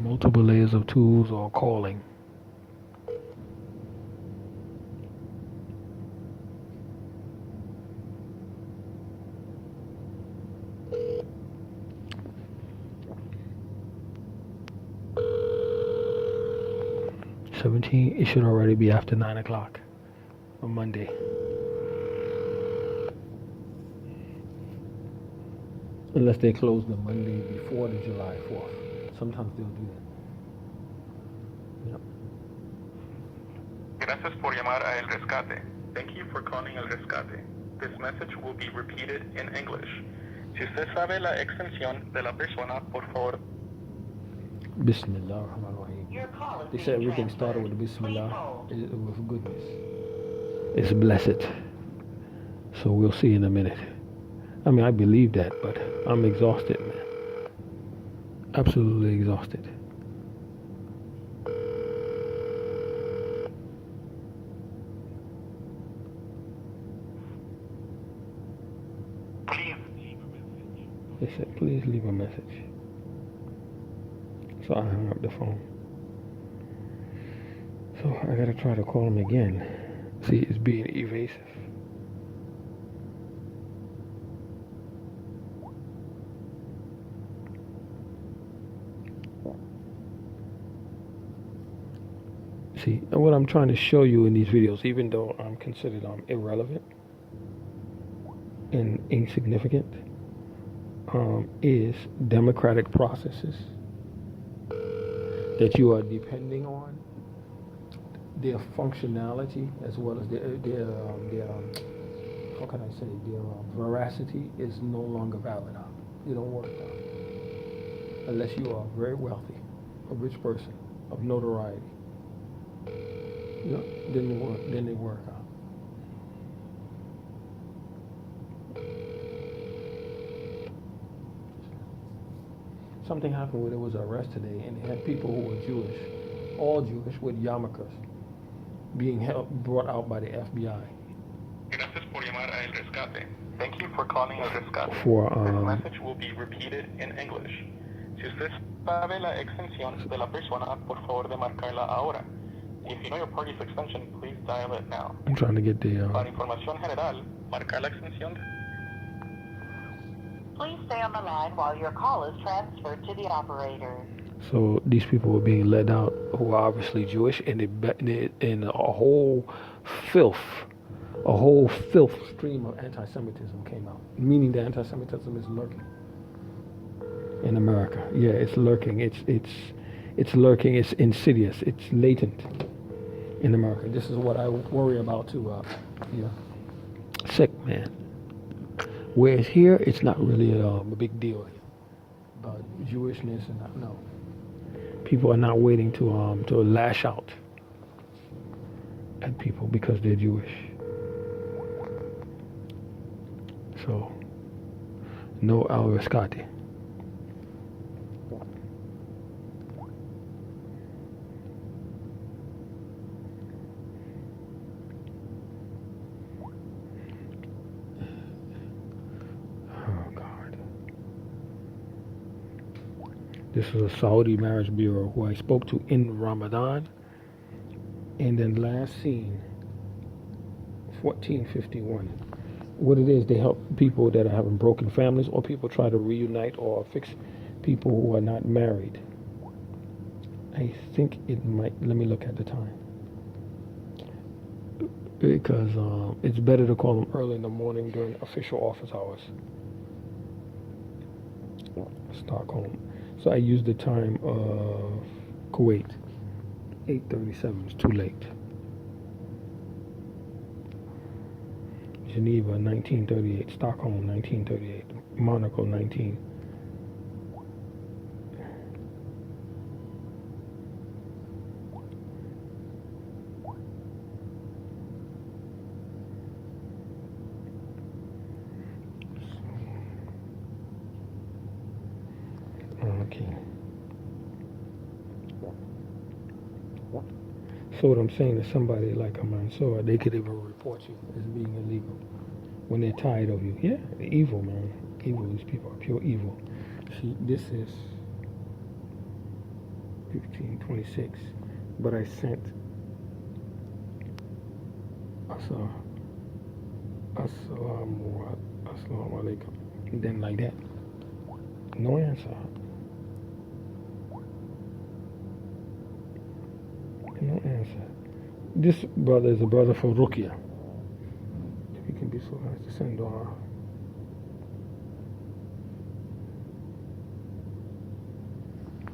multiple layers of tools or calling. It should already be after 9 o'clock on Monday. Unless they close the Monday before the July 4th. Sometimes they'll do that. Yep. Gracias por llamar a El Rescate. Thank you for calling El Rescate. This message will be repeated in English. Si usted sabe la extensión de la persona, por favor. Bismillah ar-Rahman ar-Rahim. They said everything started with Bismillah, with goodness. It's blessed. So we'll see in a minute. I mean, I believe that, but I'm exhausted, man. Absolutely exhausted. They said, please leave a message. So I hung up the phone. So I gotta try to call him again. See, it's being evasive. See, what I'm trying to show you in these videos, even though I'm considered irrelevant and insignificant, is democratic processes that you are depending on, their functionality as well as their how can I say, their veracity is no longer valid. They don't work out unless you are very wealthy, a rich person of notoriety. You know, then they work out. Something happened where there was an arrest today, and they had people who were Jewish, all Jewish, with yarmulkes, being brought out by the FBI. Gracias por llamar a El Rescate. Thank you for calling El Rescate. This message will be repeated in English. Si usted sabe la extensión de la persona, por favor de marcarla ahora. If you know your party's extension, please dial it now. I'm trying to get the... Para información general, marcar la extensión. Please stay on the line while your call is transferred to the operator. So these people were being led out who are obviously Jewish, and a whole filth stream of anti-Semitism came out, meaning that anti-Semitism is lurking in America. Yeah, it's lurking. It's lurking. It's insidious. It's latent in America. This is what I worry about too. Sick, man. Whereas here, it's not really a big deal about Jewishness and that. No, people are not waiting to lash out at people because they're Jewish. So, no al rescate. This is a Saudi marriage bureau who I spoke to in Ramadan, and then last seen 1451. What it is, they help people that are having broken families, or people try to reunite or fix people who are not married. I think it might, let me look at the time, because it's better to call them early in the morning during official office hours. Stockholm. So I used the time of Kuwait, 8:37. It's too late. Geneva, 1938. Stockholm, 1938. Monaco, 19. Okay. So what I'm saying is, somebody like a Mansour, they could even report you as being illegal when they're tired of you. Yeah, evil, man. Evil. These people are pure evil. See, this is 15:26. But I sent Assalamu alaikum. Then like that. No answer. No answer. This brother is a brother for Rukia. If you can be so nice to send dua.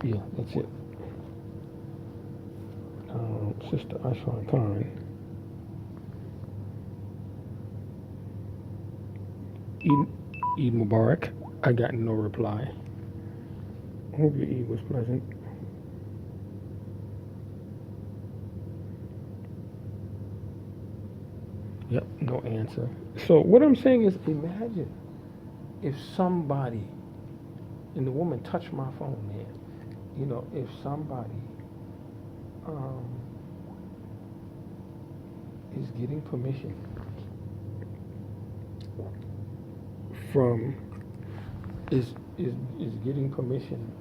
Yeah, that's it. Sister Ashwan Khan. Eid Mubarak. I got no reply. Hope your Eid was pleasant. Yep, no answer. So what I'm saying is, imagine if somebody, and the woman touched my phone, man. You know, if somebody is getting permission from is getting permission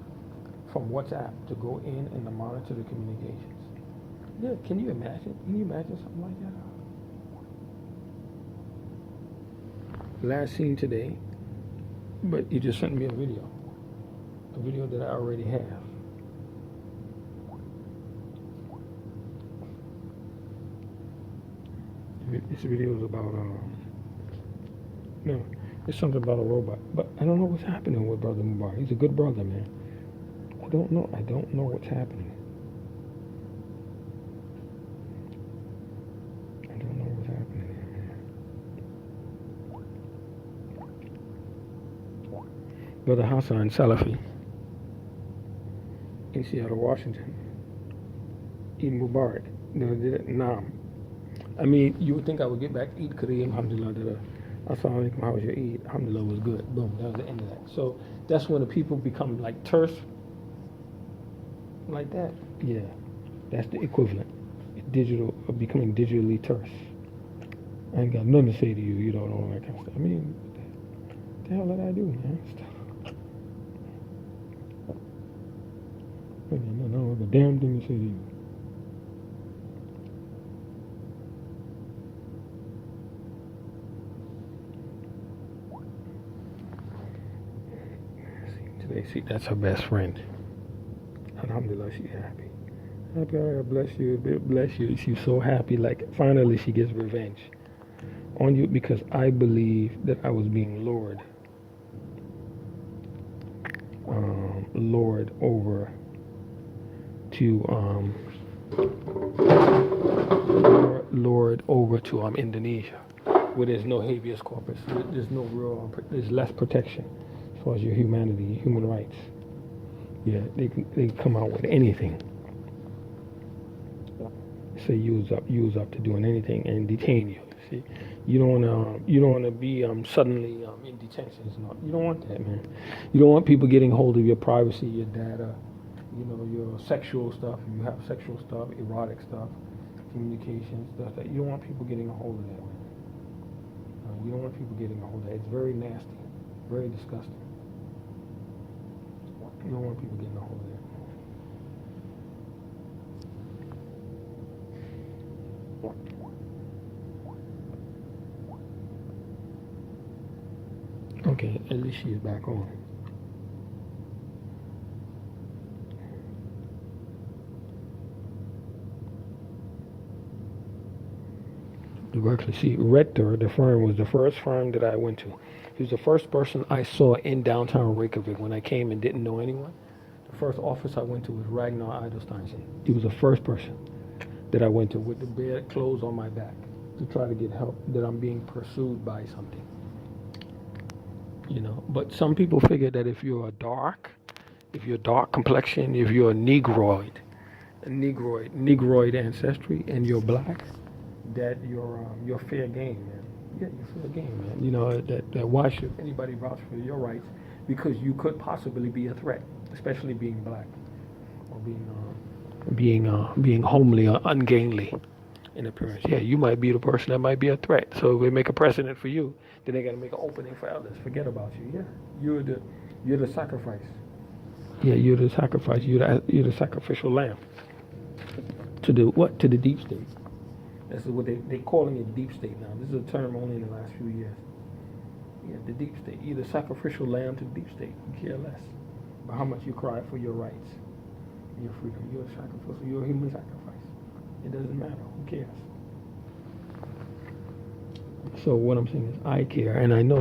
from WhatsApp to go in and to monitor the communications. Yeah, can you imagine? Can you imagine something like that? Last seen today, but you just sent me a video that I already have. This video is about no, it's something about a robot, but I don't know what's happening with Brother Mubarak. He's a good brother, man. I don't know what's happening. I don't know what's happening here, man. Brother Hassan Salafi in Seattle, Washington. Eid Mubarak. Nah. I mean, you would think I would get back Eid Kareem, alhamdulillah. Assalamu alaikum, how was your Eid? Alhamdulillah was good. Boom, that was the end of that. So that's when the people become like terse, like that. Yeah, that's the equivalent. Digital, becoming digitally terse. I ain't got nothing to say to you, you don't know all that kind of stuff. I mean, what the hell did I do, man? I don't know a damn thing to say to you. See, that's her best friend. Alhamdulillah, she's happy. God bless you, bless you. She's so happy, like finally she gets revenge on you because I believe that I was being lured over to Indonesia, where there's no habeas corpus, there's no real, there's less protection as far as your humanity, human rights. Yeah, they can come out with anything. Say use up to doing anything and detain you. See, you don't wanna be suddenly in detention. You don't want that, man. You don't want people getting hold of your privacy, your data, your sexual stuff. If you have sexual stuff, erotic stuff, communication stuff. That you don't want people getting a hold of that, man. You don't want people getting a hold of that. It's very nasty, very disgusting. You don't want people getting a hold of that. Okay, at least she is back on. Directly, see, Rector, the firm, was the first firm that I went to. He was the first person I saw in downtown Reykjavik when I came and didn't know anyone. The first office I went to was Ragnar Idolsteinsen. He was the first person that I went to with the bare clothes on my back to try to get help, that I'm being pursued by something. But some people figure that if you're dark complexion, if you're a negroid ancestry, and you're black, that you're fair game, man. Yeah, you're fair game, man. That why should anybody vouch for your rights? Because you could possibly be a threat, especially being black or being homely or ungainly in appearance. Yeah, you might be the person that might be a threat. So if they make a precedent for you, then they got to make an opening for others. Forget about you. Yeah, you're the sacrifice. Yeah, you're the sacrifice. You're the sacrificial lamb. To the what? To the deep state. That's what they calling it deep state now. This is a term only in the last few years. Yeah, the deep state. You're the sacrificial lamb to the deep state. You care less about how much you cry for your rights, your freedom. You're a sacrificial. You're a human sacrifice. It doesn't matter. Who cares? So what I'm saying is I care, and I know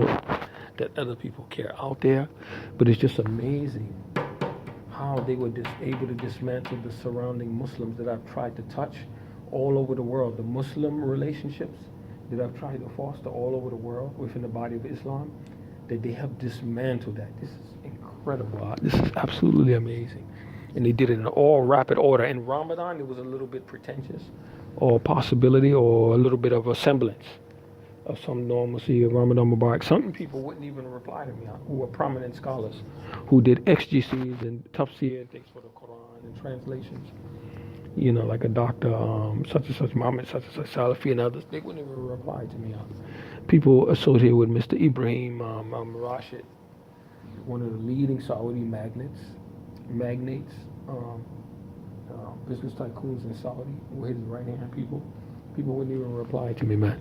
that other people care out there, but it's just amazing how they were able to dismantle the surrounding Muslims that I've tried to touch all over the world. The Muslim relationships that I've tried to foster all over the world within the body of Islam, that they have dismantled that. This is incredible. This is absolutely amazing. And they did it in all rapid order. In Ramadan, it was a little bit pretentious, or possibility, or a little bit of a semblance of some normalcy of Ramadan Mubarak. Some people wouldn't even reply to me, who were prominent scholars, who did exegeses and tafsir and things for the Quran and translations. You know, like a doctor, such and such, Muhammad, such and such, Salafi and others. They wouldn't even reply to me. People associated with Mr. Ibrahim Rashid, one of the leading Saudi magnates, business tycoons in Saudi, were his right-hand people. People wouldn't even reply to me, man.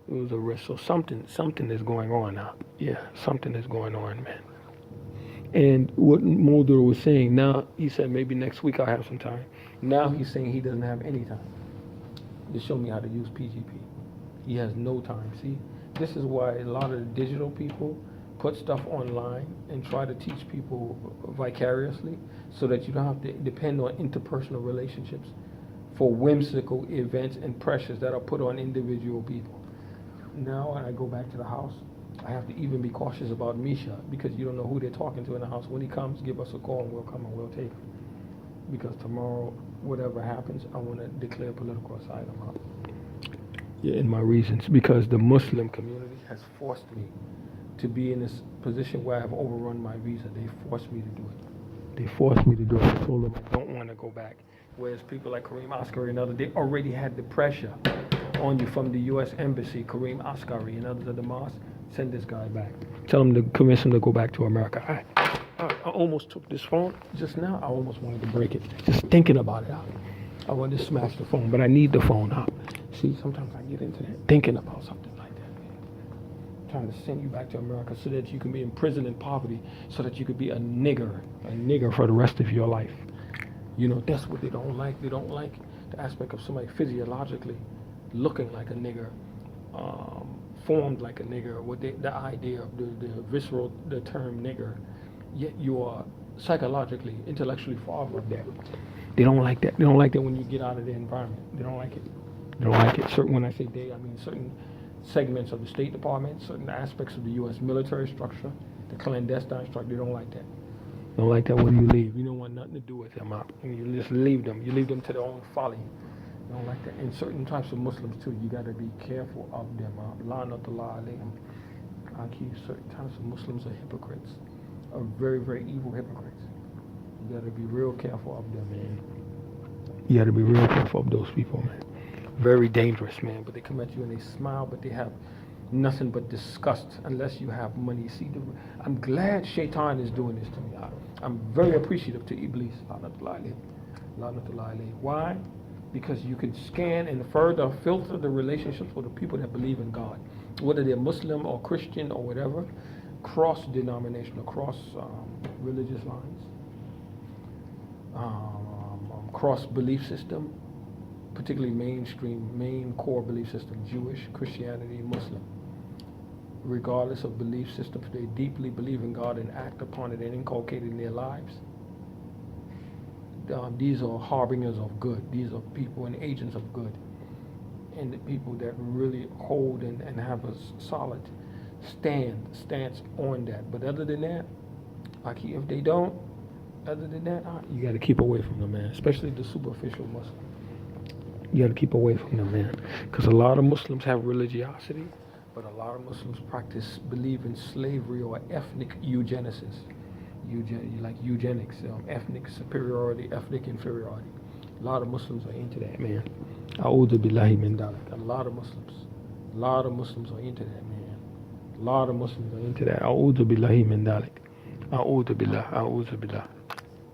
It was a risk. So something is going on now. Yeah, something is going on, man. And what Mulder was saying, now he said maybe next week I'll have some time. Now he's saying he doesn't have any time to show me how to use PGP. He has no time. See, this is why a lot of the digital people put stuff online and try to teach people vicariously, so that you don't have to depend on interpersonal relationships for whimsical events and pressures that are put on individual people. Now when I go back to the house, I have to even be cautious about Misha, because you don't know who they're talking to in the house. When he comes, give us a call and we'll come and we'll take him. Because tomorrow, whatever happens, I want to declare political asylum out. Yeah, in my reasons, because the Muslim community has forced me to be in this position where I have overrun my visa. They forced me to do it. They forced me to do it. I told them I don't want to go back. Whereas people like Kareem Askari and others, they already had the pressure on you from the U.S. Embassy. Kareem Askari and others at the mosque, send this guy back. Tell him to convince him to go back to America. I almost took this phone just now. I almost wanted to break it. Just thinking about it. I wanted to smash the phone, but I need the phone. See, sometimes I get into that, thinking about something like that, man. Trying to send you back to America so that you can be imprisoned in poverty, so that you could be a nigger for the rest of your life. You know, that's what they don't like. They don't like the aspect of somebody physiologically looking like a nigger, formed like a nigger, with the idea of the term nigger, yet you are psychologically, intellectually far from that. They don't like that. They don't like that when you get out of their environment. They don't like it. They don't like it. When I say they, I mean certain segments of the State Department, certain aspects of the U.S. military structure, the clandestine structure. They don't like that. They don't like that when you leave. You don't want nothing to do with them. You just leave them. You leave them to their own folly. You don't like that. And certain types of Muslims too, you got to be careful of them. La'natullah alayhim. Certain types of Muslims are hypocrites, are very, very evil hypocrites. You got to be real careful of them, man. You got to be real careful of those people, man. Very dangerous, man. But they come at you and they smile, but they have nothing but disgust unless you have money. See, I'm glad Shaitan is doing this to me. I'm very appreciative to Iblis. La'natullah alayhi. Why? Because you can scan and further filter the relationships with the people that believe in God, whether they're Muslim or Christian or whatever, cross-denominational, cross-religious lines, cross-belief system, particularly main core belief system, Jewish, Christianity, Muslim. Regardless of belief systems, they deeply believe in God and act upon it and inculcate it in their lives. These are harbingers of good. These are people and agents of good. And the people that really hold and have a solid stance on that. But other than that, like if they don't, other than that, you got to keep away from them, man. Especially the superficial Muslim. You got to keep away from them, man. Because a lot of Muslims have religiosity, but a lot of Muslims believe in slavery or ethnic eugenesis. Like eugenics, ethnic superiority, ethnic inferiority. A lot of Muslims are into that, man. A'udhu billahi min dhalik. A lot of Muslims are into that, man. A lot of Muslims are into that. A'udhu billahi min dhalik. A'udhu billah, a'udhu billah.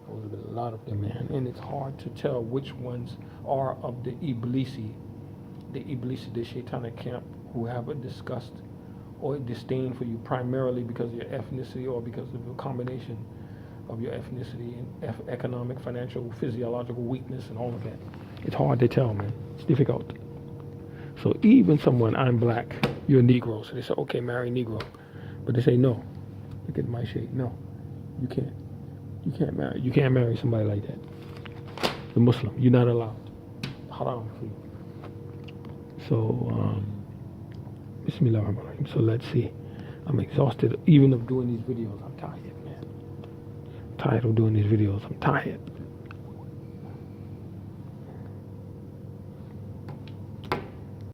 A lot of them, man. And it's hard to tell which ones are of the Iblisi, the Shaitanic camp, who have a disgust or a disdain for you primarily because of your ethnicity or because of a combination of your ethnicity and economic, financial, physiological weakness and all of that. It's hard to tell, man. It's difficult. So even someone, I'm black, you're Negro. So they say, okay, marry Negro. But they say, no, look at my shade. No, you can't. You can't marry somebody like that. The Muslim, you're not allowed. Haram for you. So, Bismillah ar-Rahman ar-Rahim. So let's see. I'm exhausted even of doing these videos. I'm tired, man. I'm tired of doing these videos. I'm tired.